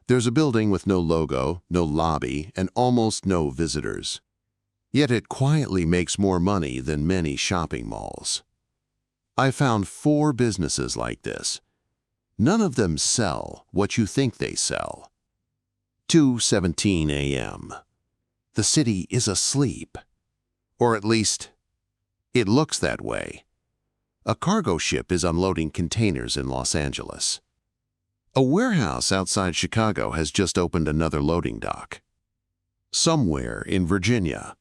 There's a building with no logo, no lobby, and almost no visitors. Yet it quietly makes more money than many shopping malls. I found 4 businesses like this. None of them sell what you think they sell. 2:17 a.m. The city is asleep. Or at least, it looks that way. A cargo ship is unloading containers in Los Angeles. A warehouse outside Chicago has just opened another loading dock. Somewhere in Virginia,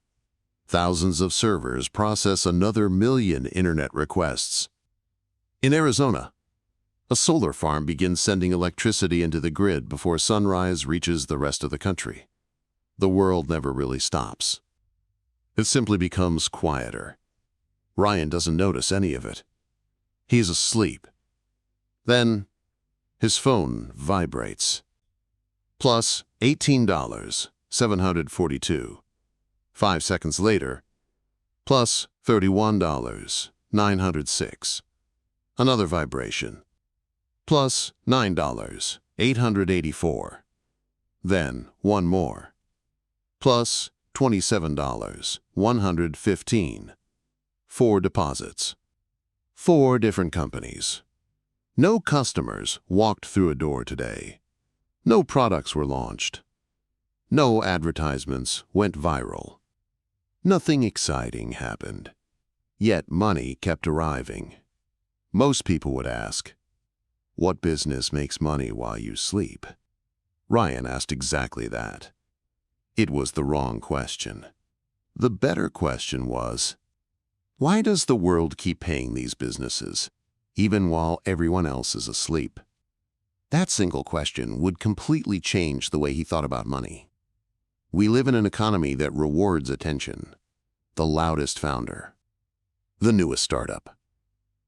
thousands of servers process another million internet requests. In Arizona, a solar farm begins sending electricity into the grid before sunrise reaches the rest of the country. The world never really stops. It simply becomes quieter. Ryan doesn't notice any of it. He's asleep. Then, his phone vibrates. Plus $18, 742. 5 seconds later, plus $31, 906. Another vibration. Plus $9, 884. Then one more. Plus $27, 115. 4 deposits. 4 different companies. No customers walked through a door today. No products were launched. No advertisements went viral. Nothing exciting happened. Yet money kept arriving. Most people would ask, what business makes money while you sleep? Ryan asked exactly that. It was the wrong question. The better question was, why does the world keep paying these businesses, even while everyone else is asleep? That single question would completely change the way he thought about money. We live in an economy that rewards attention. The loudest founder. The newest startup.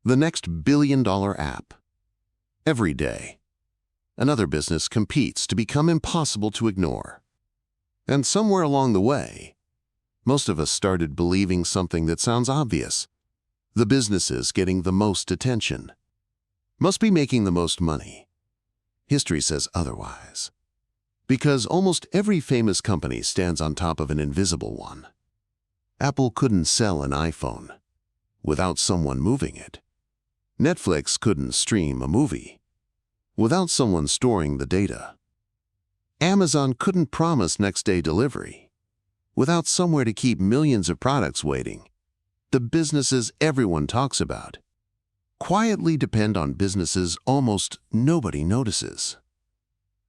The next billion-dollar app. Every day, another business competes to become impossible to ignore. And somewhere along the way, most of us started believing something that sounds obvious. The businesses getting the most attention must be making the most money. History says otherwise. Because almost every famous company stands on top of an invisible one. Apple couldn't sell an iPhone without someone moving it. Netflix couldn't stream a movie without someone storing the data. Amazon couldn't promise next-day delivery without somewhere to keep millions of products waiting. The businesses everyone talks about quietly depend on businesses almost nobody notices.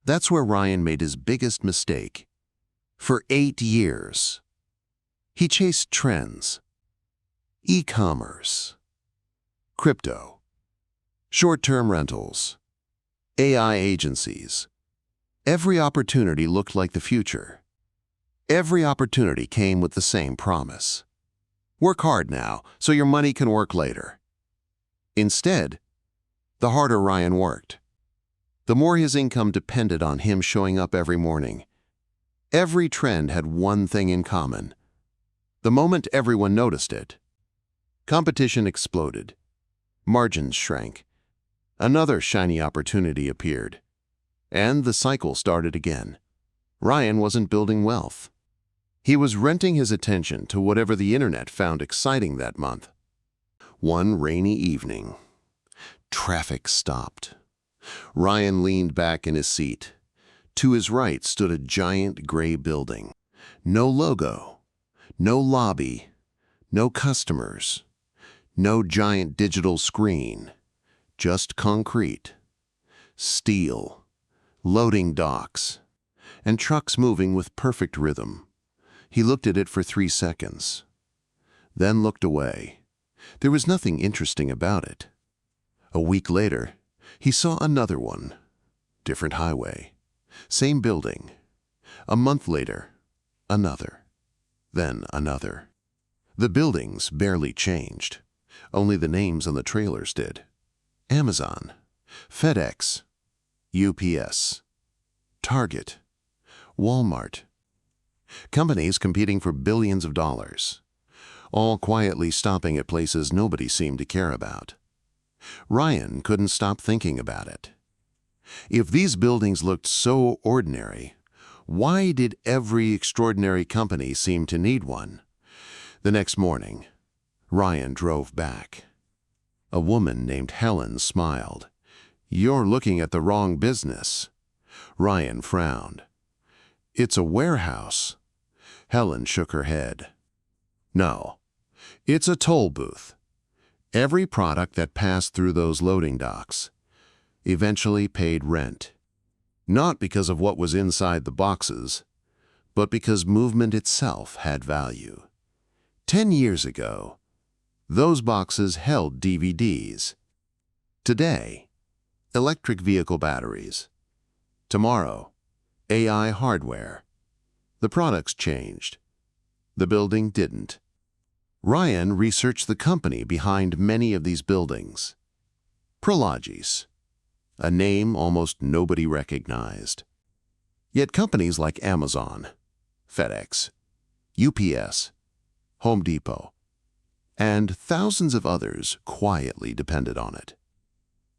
That's where Ryan made his biggest mistake. For 8 years, he chased trends, e-commerce, crypto, short-term rentals, AI agencies. Every opportunity looked like the future. Every opportunity came with the same promise. Work hard now, so your money can work later. Instead, the harder Ryan worked, the more his income depended on him showing up every morning. Every trend had one thing in common. The moment everyone noticed it, competition exploded. Margins shrank. Another shiny opportunity appeared. And the cycle started again. Ryan wasn't building wealth. He was renting his attention to whatever the internet found exciting that month. One rainy evening, traffic stopped. Ryan leaned back in his seat. To his right stood a giant gray building. No logo, no lobby, no customers, no giant digital screen, just concrete, steel, loading docks, and trucks moving with perfect rhythm. He looked at it for 3 seconds, then looked away. There was nothing interesting about it. A week later, he saw another one. Different highway. Same building. A month later, another. Then another. The buildings barely changed. Only the names on the trailers did. Amazon, FedEx, UPS, Target, Walmart. Companies competing for billions of dollars, all quietly stopping at places nobody seemed to care about. Ryan couldn't stop thinking about it. If these buildings looked so ordinary, why did every extraordinary company seem to need one? The next morning, Ryan drove back. A woman named Helen smiled. "You're looking at the wrong business." Ryan frowned. "It's a warehouse." Helen shook her head. "No, it's a toll booth. Every product that passed through those loading docks eventually paid rent. Not because of what was inside the boxes, but because movement itself had value. 10 years ago, those boxes held DVDs. Today, electric vehicle batteries. Tomorrow, AI hardware. The products changed. The building didn't. Ryan researched the company behind many of these buildings. Prologis, a name almost nobody recognized. Yet companies like Amazon, FedEx, UPS, Home Depot, and thousands of others quietly depended on it.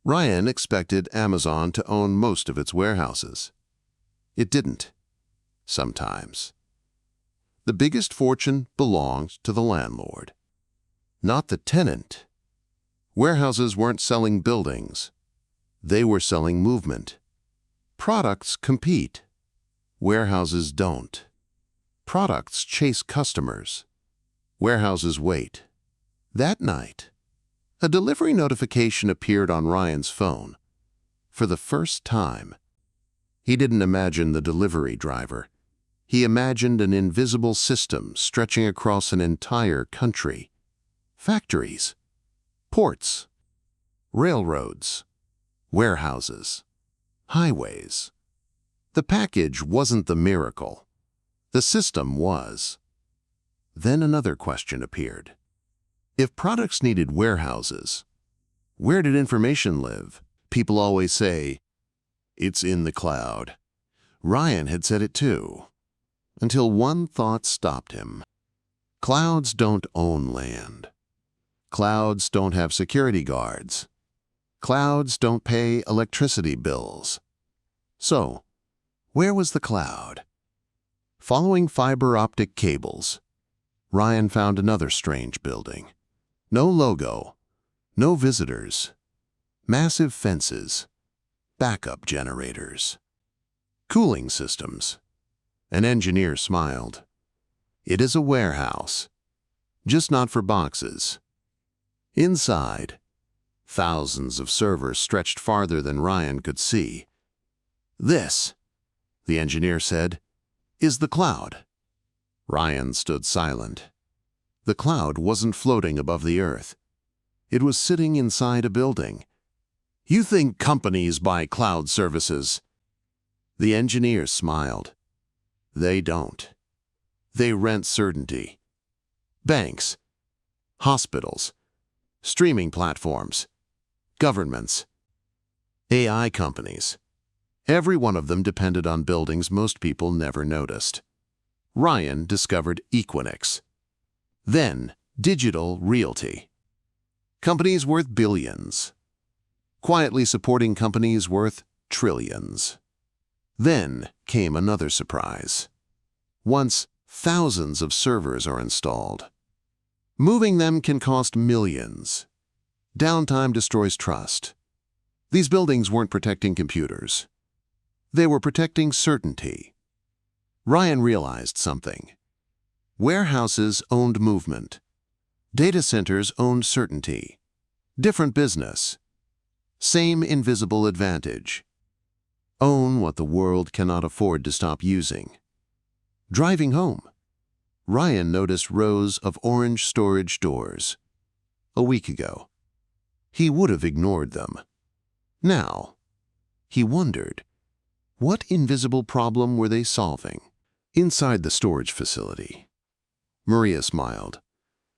Ryan expected Amazon to own most of its warehouses. It didn't. Sometimes. The biggest fortune belonged to the landlord, not the tenant. Warehouses weren't selling buildings. They were selling movement. Products compete. Warehouses don't. Products chase customers. Warehouses wait. That night, a delivery notification appeared on Ryan's phone. For the first time, he didn't imagine the delivery driver. He imagined an invisible system stretching across an entire country. Factories, ports, railroads, warehouses, highways. The package wasn't the miracle. The system was. Then another question appeared. If products needed warehouses, where did information live? People always say, "It's in the cloud." Ryan had said it too, until one thought stopped him. Clouds don't own land. Clouds don't have security guards. Clouds don't pay electricity bills. So, where was the cloud? Following fiber optic cables, Ryan found another strange building. No logo, no visitors, massive fences, backup generators, cooling systems. An engineer smiled. "It is a warehouse, just not for boxes." Inside, thousands of servers stretched farther than Ryan could see. "This," the engineer said, "is the cloud." Ryan stood silent. The cloud wasn't floating above the earth. It was sitting inside a building. "You think companies buy cloud services?" The engineer smiled. "They don't. They rent certainty. Banks, hospitals, streaming platforms, governments, AI companies. Every one of them depended on buildings most people never noticed. Ryan discovered Equinix. Then, Digital Realty. Companies worth billions. Quietly supporting companies worth trillions. Then came another surprise. Once thousands of servers are installed, moving them can cost millions. Downtime destroys trust. These buildings weren't protecting computers. They were protecting certainty. Ryan realized something. Warehouses owned movement. Data centers owned certainty. Different business. Same invisible advantage. Own what the world cannot afford to stop using. Driving home, Ryan noticed rows of orange storage doors. A week ago, he would have ignored them. Now, he wondered, what invisible problem were they solving? Inside the storage facility, Maria smiled.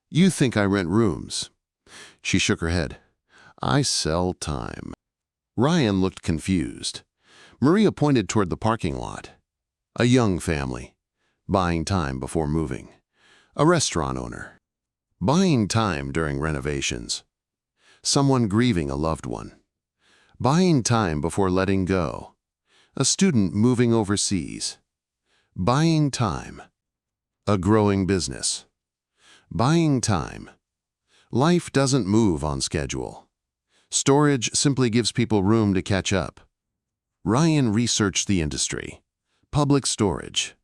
"You think I rent rooms?" She shook her head. "I sell time." Ryan looked confused. Maria pointed toward the parking lot. A young family, buying time before moving. A restaurant owner, buying time during renovations. Someone grieving a loved one, Buying time before letting go. A student moving overseas. Buying time. A growing business. Buying time. Life doesn't move on schedule. Storage simply gives people room to catch up. Ryan researched the industry. Public storage.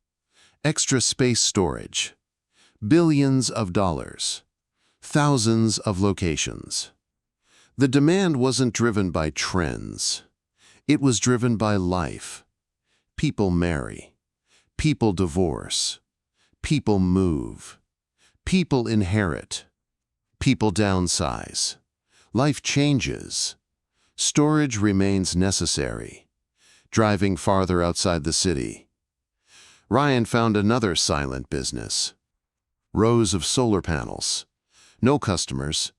Extra space storage. Billions of dollars. Thousands of locations. The demand wasn't driven by trends. It was driven by life. People marry. People divorce. People move. People inherit. People downsize. Life changes. Storage remains necessary, driving farther outside the city. Ryan found another silent business. Rows of solar panels. No customers.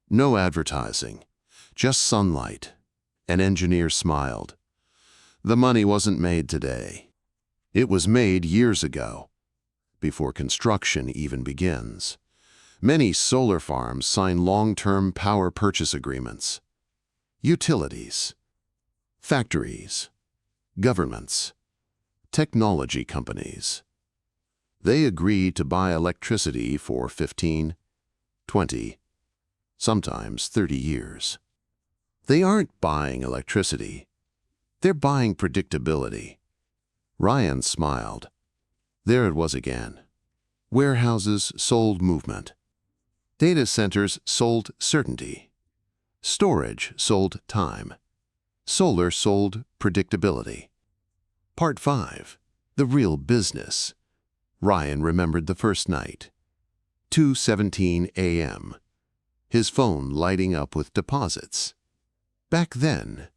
No advertising. Just sunlight. An engineer smiled. The money wasn't made today. It was made years ago, before construction even begins. Many solar farms sign long-term power purchase agreements. Utilities, factories, governments, technology companies. They agree to buy electricity for 15, 20, sometimes 30 years. They aren't buying electricity. They're buying predictability. Ryan smiled. There it was again. Warehouses sold movement. Data centers sold certainty. Storage sold time. Solar sold predictability. Part 5. The real business. Ryan remembered the first night. 2:17 a.m. His phone lighting up with deposits. Back then,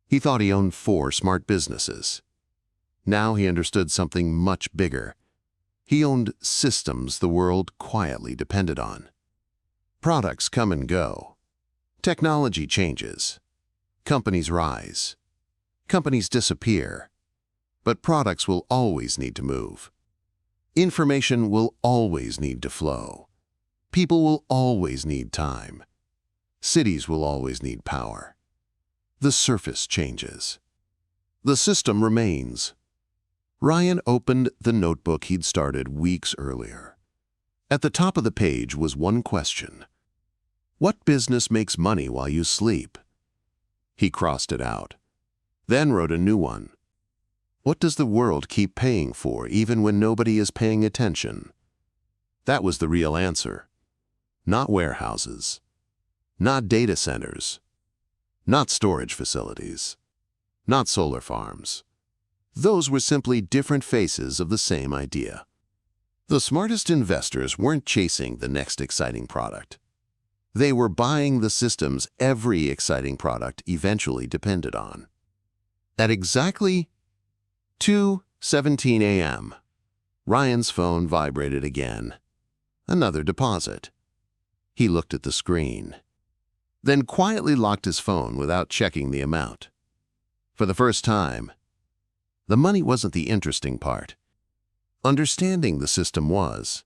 he thought he owned 4 smart businesses. Now he understood something much bigger. He owned systems the world quietly depended on. Products come and go. Technology changes. Companies rise. Companies disappear. But products will always need to move. Information will always need to flow. People will always need time. Cities will always need power. The surface changes. The system remains. Ryan opened the notebook he'd started weeks earlier. At the top of the page was one question. What business makes money while you sleep? He crossed it out. Then wrote a new one. What does the world keep paying for even when nobody is paying attention? That was the real answer. Not warehouses. Not data centers. Not storage facilities. Not solar farms. Those were simply different faces of the same idea. The smartest investors weren't chasing the next exciting product. They were buying the systems every exciting product eventually depended on. At exactly 2:17 a.m., Ryan's phone vibrated again. Another deposit. He looked at the screen, then quietly locked his phone without checking the amount. For the first time, the money wasn't the interesting part. Understanding the system was.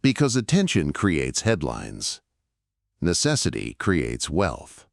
Because attention creates headlines. Necessity creates wealth.